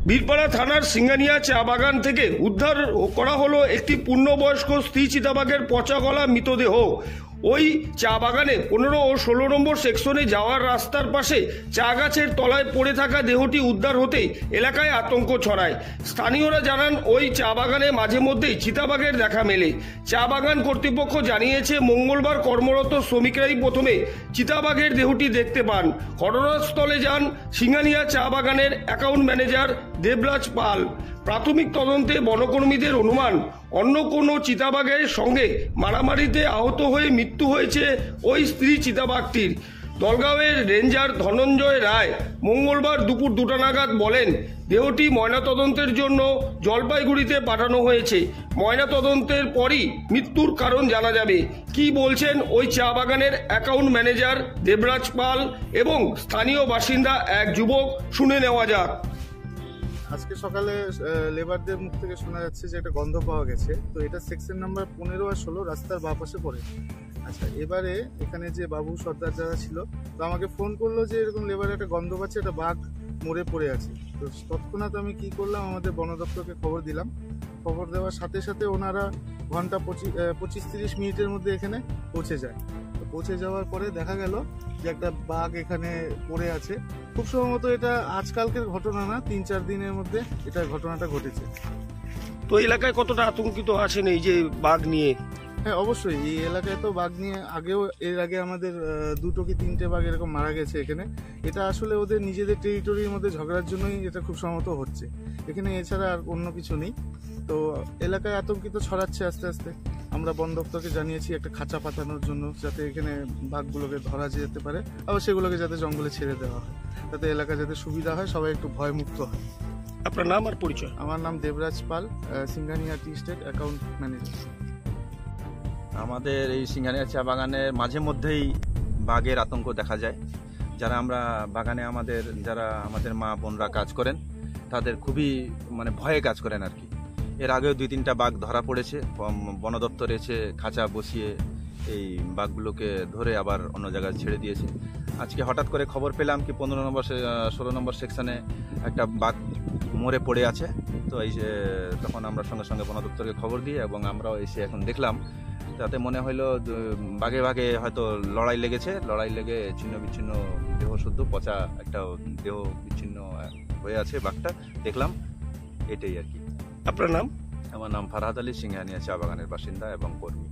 বীরপাড়া থানার সিঙ্গানিয়া চা বাগান থেকে উদ্ধার করা হলো একটি পূর্ণবয়স্ক স্ত্রী চিতাবাঘের পচা গলা মৃতদেহ। ওই চা বাগানে 15 ও 16 নম্বর সেকশনে যাওয়ার রাস্তার পাশে চা গাছের তলায় পড়ে থাকা দেহটি উদ্ধার হতেই এলাকায় আতঙ্ক ছড়ায়। স্থানীয়রা জানান ওই চা বাগানে মাঝে মধ্যেই চিতাবাঘের দেখা মেলে। চা বাগান কর্তৃপক্ষ জানিয়েছে মঙ্গলবার কর্মরত শ্রমিকরাই প্রথমে চিতাবাঘের দেহটি দেখতে পান। ঘটনাস্থলে যান সিঙ্গানিয়া চা বাগানের অ্যাকাউন্ট ম্যানেজার দেবরাজ পাল। প্রাথমিক তদন্তে বনকর্মীদের অনুমান অন্য কোনো চিতাবাঘের সঙ্গে মারামারিতে আহত হয়ে মৃত্যু হয়েছে ওই স্ত্রী চিতাবাঘটির। দলগাঁওয়ের রেঞ্জার ধনঞ্জয় রায় মঙ্গলবার দুপুর 2টা নাগাদ বলেন, দেহটি ময়নাতদন্তের জন্য জলপাইগুড়িতে পাঠানো হয়েছে। ময়নাতদন্তের পরই মৃত্যুর কারণ জানা যাবে। কি বলছেন ওই চা বাগানের অ্যাকাউন্ট ম্যানেজার দেবরাজ পাল এবং স্থানীয় বাসিন্দা এক যুবক, শুনে নেওয়া যাক। আজকে সকালে লেবারদের মুখ থেকে শোনা যাচ্ছে যে একটা গন্ধ পাওয়া গেছে। তো এটা সেকশন নাম্বার 15 আর 16 রাস্তার বাঁ পাশে পড়ে। আচ্ছা, এবারে এখানে যে বাবু সর্দার যারা ছিল, তো আমাকে ফোন করলো যে এরকম লেবারে একটা গন্ধ পাচ্ছে, একটা বাঘ মরে পড়ে আছে। তো তৎক্ষণাৎ আমি কি করলাম, আমাদের বন দপ্তরকে খবর দিলাম। খবর দেওয়ার সাথে সাথে ওনারা ঘন্টা 25-30 মিনিটের মধ্যে এখানে পৌঁছে যায়। তো পৌঁছে যাওয়ার পরে দেখা গেল যে একটা বাঘ এখানে পড়ে আছে। খুব সম্ভবত এটা আজকালকের ঘটনা না, 3-4 দিনের মধ্যে এটা ঘটনাটা ঘটেছে। তো এলাকায় কতটা আতঙ্কিত আছেন এই যে বাঘ নিয়ে? হ্যাঁ, অবশ্যই এই এলাকায় তো বাঘ নিয়ে এর আগে আমাদের 2 কি 3টে বাঘ এরকম মারা গেছে এখানে। এটা আসলে ওদের নিজেদের টেরিটরির মধ্যে ঝগড়ার জন্যই এটা খুব সম্ভবত হচ্ছে এখানে, এছাড়া আর অন্য কিছু নেই। তো এলাকায় আতঙ্কিত ছড়াচ্ছে আস্তে আস্তে। আমরা বন দপ্তরকে জানিয়েছি একটা খাঁচা পাতানোর জন্য, যাতে এখানে বাঘগুলোকে ধরা যেতে পারে, আবার সেগুলোকে যাতে জঙ্গলে ছেড়ে দেওয়া হয়, যাতে এলাকা যাতে সুবিধা হয়, সবাই একটু ভয়মুক্ত হয়। আপনার নাম আর পরিচয়? আমার নাম দেবরাজ পাল, সিঙ্গানিয়া টি স্টেট অ্যাকাউন্ট ম্যানেজার। আমাদের এই সিঙ্গানিয়া চা বাগানের মাঝে মধ্যেই বাঘের আতঙ্ক দেখা যায়। আমরা বাগানে যারা আমাদের মা বোনরা কাজ করেন, তাদের খুবই ভয়ে কাজ করেন আর কি। এর আগেও 2-3টা বাঘ ধরা পড়েছে। বন দপ্তর এসে খাঁচা বসিয়ে এই বাঘগুলোকে ধরে আবার অন্য জায়গায় ছেড়ে দিয়েছে। আজকে হঠাৎ করে খবর পেলাম কি 15 নম্বর 16 নম্বর সেকশনে একটা বাঘ মরে পড়ে আছে। তো তখন আমরা সঙ্গে সঙ্গে বন দপ্তরকে খবর দিই এবং আমরাও এসে এখন দেখলাম। তাতে মনে হইলো বাঘে বাঘে হয়তো লড়াই লেগেছে, লড়াই লেগে ছিন্ন বিচ্ছিন্ন দেহ, শুদ্ধ পচা একটা দেহ বিচ্ছিন্ন হয়ে আছে বাঘটা, দেখলাম। এটাই আর কি। আপনার নাম? আমার নাম ফারহাদ আলী, সিঙ্গানিয়া চা বাগানের বাসিন্দা এবং কর্মী।